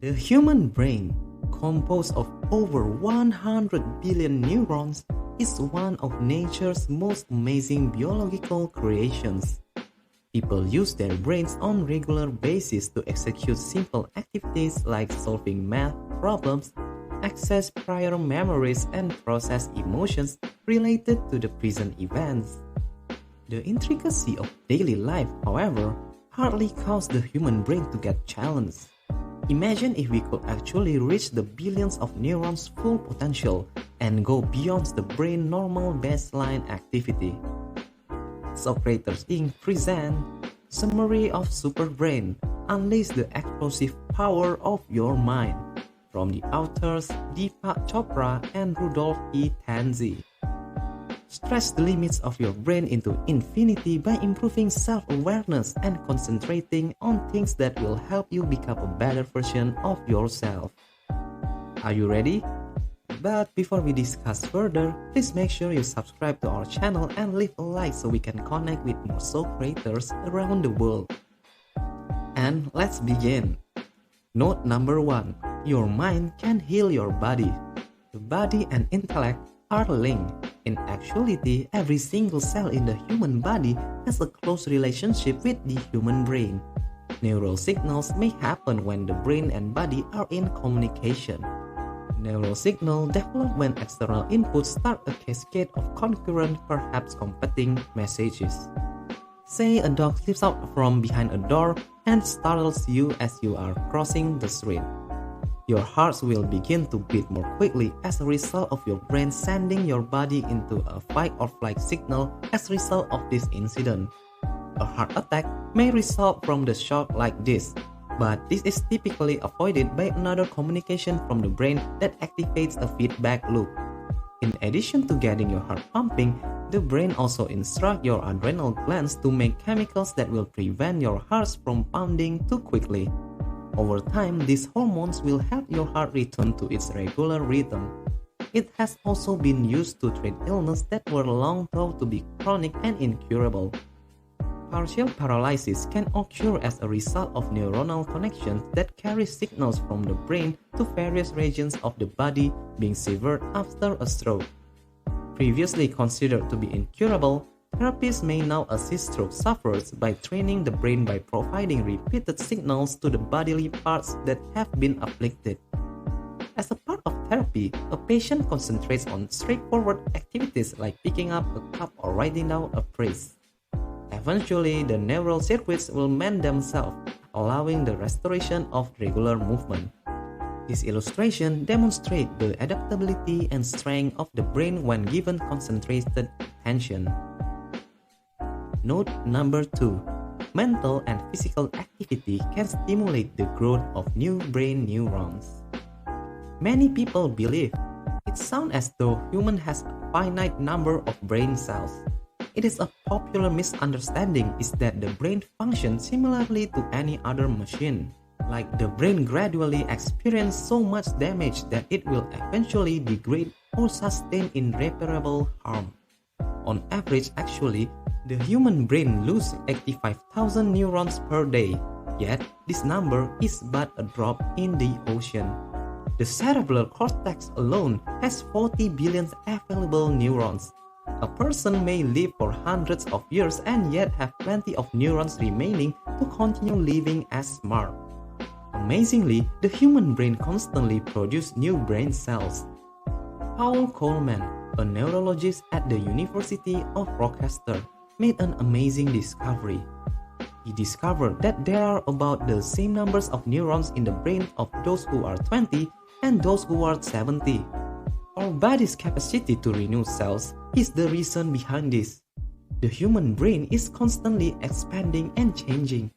The human brain, composed of over 100 billion neurons, is one of nature's most amazing biological creations. People use their brains on regular basis to execute simple activities like solving math problems, access prior memories, and process emotions related to the present events. The intricacy of daily life, however, hardly cause the human brain to get challenged. Imagine if we could actually reach the billions of neurons' full potential and go beyond the brain's normal baseline activity. Socrates Inc. present Summary of Superbrain: Unleash the Explosive Power of Your Mind from the authors Deepak Chopra and Rudolph E. Tanzi. Stretch the limits of your brain into infinity by improving self-awareness and concentrating on things that will help you become a better version of yourself. Are you ready? But before we discuss further, please make sure you subscribe to our channel and leave a like so we can connect with more Socraters around the world. And let's begin. Note number 1. Your mind can heal your body. The body and intellect are linked. In actuality, every single cell in the human body has a close relationship with the human brain. Neural signals may happen when the brain and body are in communication. Neural signals develop when external inputs start a cascade of concurrent, perhaps competing messages. Say a dog slips out from behind a door and startles you as you are crossing the street. Your heart will begin to beat more quickly as a result of your brain sending your body into a fight or flight signal as a result of this incident. A heart attack may result from the shock like this, but this is typically avoided by another communication from the brain that activates a feedback loop. In addition to getting your heart pumping, the brain also instructs your adrenal glands to make chemicals that will prevent your heart from pounding too quickly. Over time, these hormones will help your heart return to its regular rhythm. It has also been used to treat illnesses that were long thought to be chronic and incurable. Partial paralysis can occur as a result of neuronal connections that carry signals from the brain to various regions of the body being severed after a stroke. Previously considered to be incurable, therapists may now assist stroke sufferers by training the brain by providing repeated signals to the bodily parts that have been afflicted. As a part of therapy, a patient concentrates on straightforward activities like picking up a cup or writing down a phrase. Eventually, the neural circuits will mend themselves, allowing the restoration of regular movement. This illustration demonstrates the adaptability and strength of the brain when given concentrated attention. Note number 2. Mental and physical activity can stimulate the growth of new brain neurons. Many people believe it sounds as though human has a finite number of brain cells. It is a popular misunderstanding is that the brain functions similarly to any other machine. Like the brain gradually experiences so much damage that it will eventually degrade or sustain irreparable harm. On average, actually, the human brain loses 85,000 neurons per day, yet this number is but a drop in the ocean. The cerebral cortex alone has 40 billion available neurons. A person may live for hundreds of years and yet have plenty of neurons remaining to continue living as smart. Amazingly, the human brain constantly produces new brain cells. Paul Coleman, a neurologist at the University of Rochester, made an amazing discovery. He discovered that there are about the same numbers of neurons in the brain of those who are 20 and those who are 70. Our body's capacity to renew cells is the reason behind this. The human brain is constantly expanding and changing.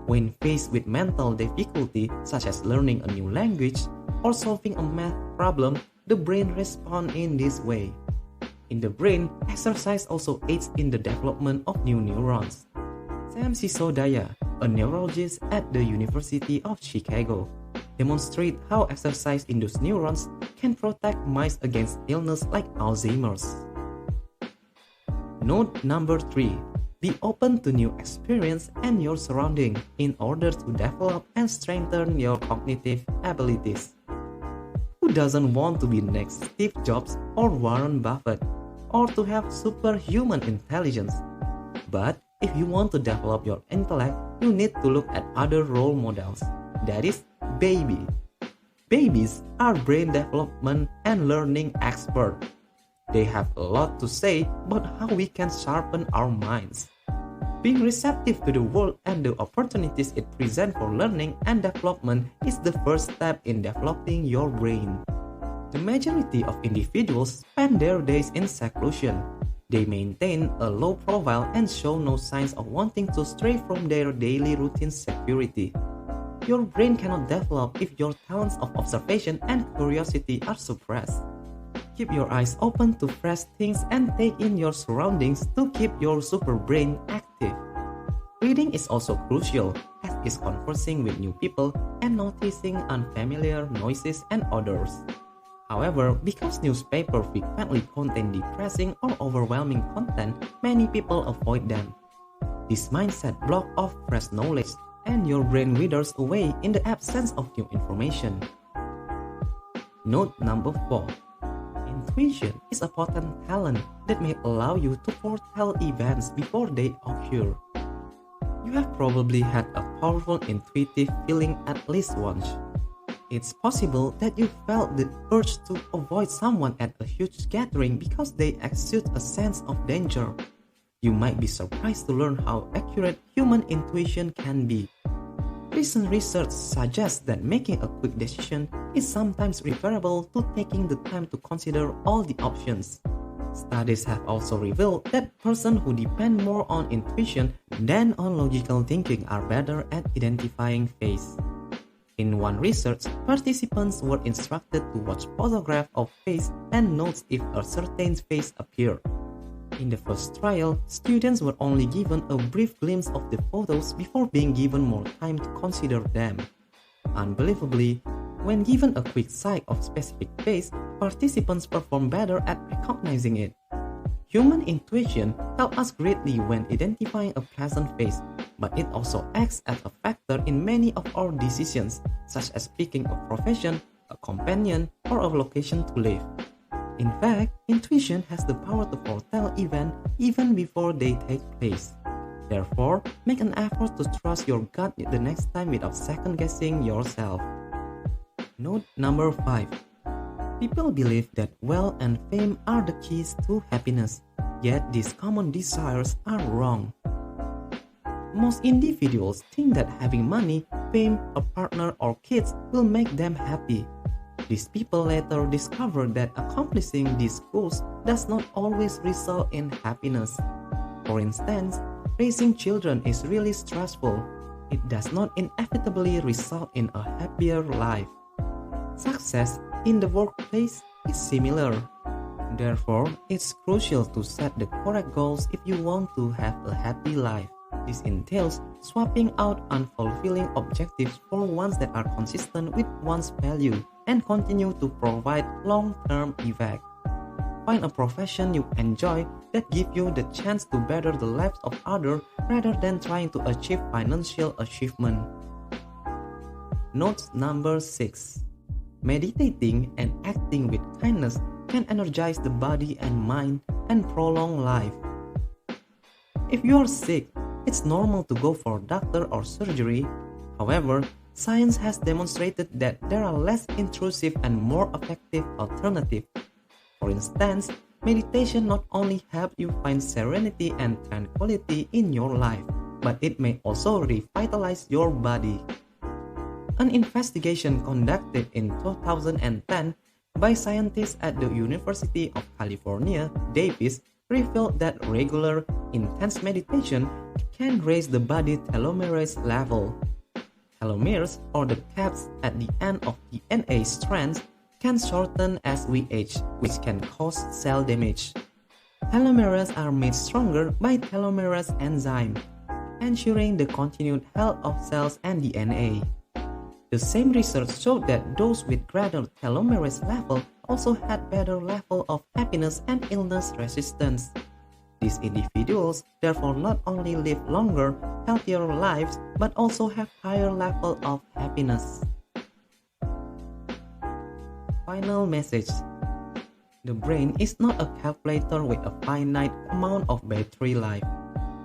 When faced with mental difficulty such as learning a new language or solving a math problem, the brain responds in this way. In the brain, exercise also aids in the development of new neurons. Sam Sisodaya, a neurologist at the University of Chicago, demonstrates how exercise-induced neurons can protect mice against illness like Alzheimer's. Note number 3. Be open to new experience and your surrounding in order to develop and strengthen your cognitive abilities. Who doesn't want to be next Steve Jobs or Warren Buffett, or to have superhuman intelligence? But if you want to develop your intellect, you need to look at other role models. That is, baby. Babies are brain development and learning experts. They have a lot to say about how we can sharpen our minds. Being receptive to the world and the opportunities it presents for learning and development is the first step in developing your brain. The majority of individuals spend their days in seclusion. They maintain a low profile and show no signs of wanting to stray from their daily routine security. Your brain cannot develop if your talents of observation and curiosity are suppressed. Keep your eyes open to fresh things and take in your surroundings to keep your super brain active. Reading is also crucial, as is conversing with new people and noticing unfamiliar noises and odors. However, because newspapers frequently contain depressing or overwhelming content, many people avoid them. This mindset blocks off fresh knowledge, and your brain withers away in the absence of new information. Note number 4. Intuition is a potent talent that may allow you to foretell events before they occur. You have probably had a powerful intuitive feeling at least once. It's possible that you felt the urge to avoid someone at a huge gathering because they exude a sense of danger. You might be surprised to learn how accurate human intuition can be. Recent research suggests that making a quick decision is sometimes preferable to taking the time to consider all the options. Studies have also revealed that persons who depend more on intuition than on logical thinking are better at identifying faces. In one research, participants were instructed to watch photographs of face and note if a certain face appeared. In the first trial, students were only given a brief glimpse of the photos before being given more time to consider them. Unbelievably, when given a quick sight of specific face, participants performed better at recognizing it. Human intuition helps us greatly when identifying a pleasant face, but it also acts as a factor in many of our decisions, such as picking a profession, a companion, or a location to live. In fact, intuition has the power to foretell events even before they take place. Therefore, make an effort to trust your gut the next time without second-guessing yourself. Note number 5. People believe that wealth and fame are the keys to happiness, yet these common desires are wrong. Most individuals think that having money, fame, a partner, or kids will make them happy. These people later discover that accomplishing these goals does not always result in happiness. For instance, raising children is really stressful. It does not inevitably result in a happier life. Success in the workplace is similar. Therefore, it's crucial to set the correct goals if you want to have a happy life. This entails swapping out unfulfilling objectives for ones that are consistent with one's value and continue to provide long-term effect. Find a profession you enjoy that gives you the chance to better the lives of others rather than trying to achieve financial achievement. Note number 6. Meditating and acting with kindness can energize the body and mind and prolong life. If you are sick, it's normal to go for a doctor or surgery. However, science has demonstrated that there are less intrusive and more effective alternatives. For instance, meditation not only helps you find serenity and tranquility in your life, but it may also revitalize your body. An investigation conducted in 2010 by scientists at the University of California, Davis, revealed that regular, intense meditation can raise the body telomerase level. Telomeres, or the caps at the end of DNA strands, can shorten as we age, which can cause cell damage. Telomeres are made stronger by telomerase enzyme, ensuring the continued health of cells and DNA. The same research showed that those with greater telomerase level also had better level of happiness and illness resistance. These individuals therefore not only live longer, healthier lives, but also have higher level of happiness. Final message. The brain is not a calculator with a finite amount of battery life.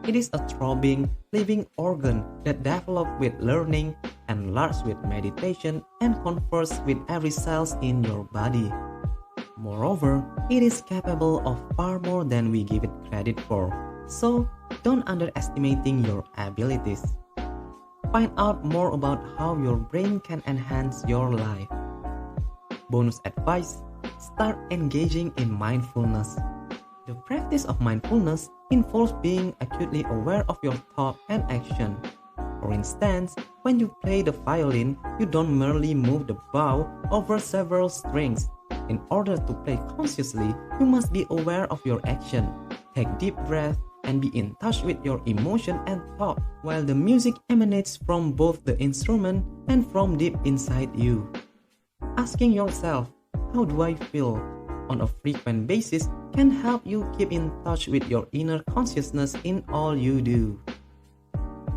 It is a throbbing, living organ that develops with learning, enlarges with meditation, and converts with every cell in your body. Moreover, it is capable of far more than we give it credit for, so don't underestimating your abilities. Find out more about how your brain can enhance your life. Bonus advice: start engaging in mindfulness. The practice of mindfulness involves being acutely aware of your thought and action. For instance, when you play the violin, you don't merely move the bow over several strings. In order to play consciously, you must be aware of your action. Take deep breaths and be in touch with your emotion and thought, while the music emanates from both the instrument and from deep inside you. Asking yourself, how do I feel? On a frequent basis can help you keep in touch with your inner consciousness in all you do.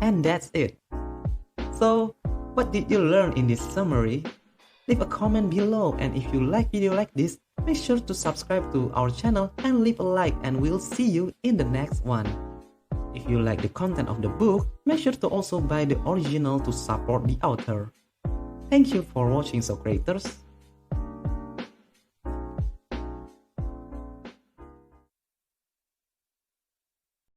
And that's it. So, what did you learn in this summary? Leave a comment below, and if you like video like this, make sure to subscribe to our channel and leave a like, and we'll see you in the next one. If you like the content of the book, make sure to also buy the original to support the author. Thank you for watching, Socraters.